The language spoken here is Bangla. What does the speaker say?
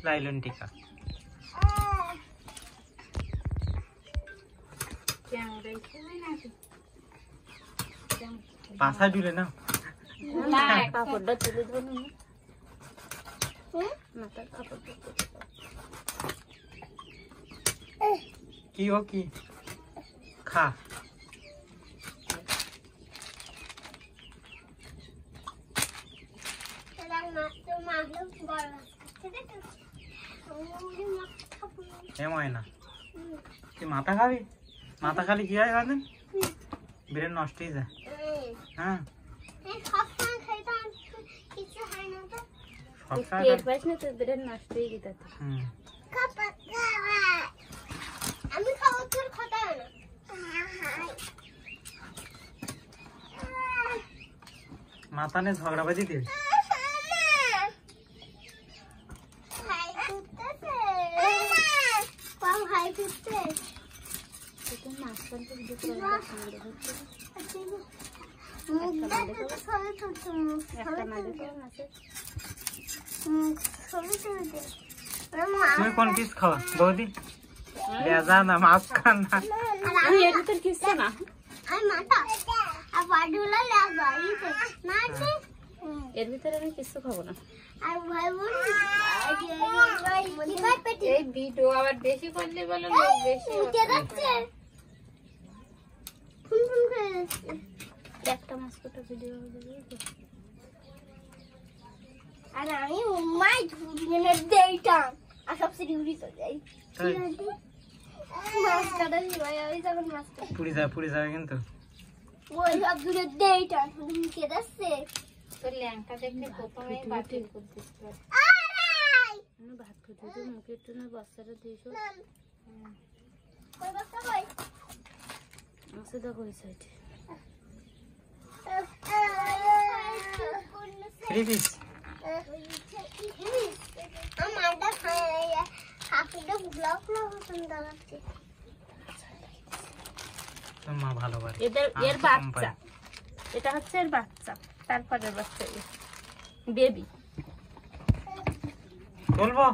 লাইলন টিকা পাশা ডুলে না কি ও কি খা না তুই মাথা খাবি মাথা খালি কি হয় বাদেন ব্রেন নষ্ট হয়ে যায় হ্যাঁ মাথা নে ঝগড়াবাজি দিবি তুমি কোন পিস খাওয়া বৌদি লেজা না মাছ খান না এর ভিতরে আমি কিছু খাবো না এই ভিডিও আবার বেশি করলে বলো বেশি একটা মাছ কটা ভিডিও আর আমি মাই ধুবিনের দেইতাম আর সব সিরিউরি চলে যাই মাছ কাটা দিবাই ওই যখন মাছ পুরি যাবে কিন্তু ওই সব দূরে দেইতাম তুমি কে দাসছে তোর ল্যাংটা দেখলে প্রথমেই বাতিল করছিস আমি ভাত খেতে তো মুখে একটু না বাচ্চাটা দিয়েছো কই বাচ্চা কই আছে দেখো ওই সাইডে ফ্রিজ আমারটা খায় হাফিটা ব্লক ব্লক সুন্দর লাগছে মা ভালো পারে এর বাচ্চা এটা হচ্ছে এর বাচ্চা তারপরের বাচ্চা বেবি বলবো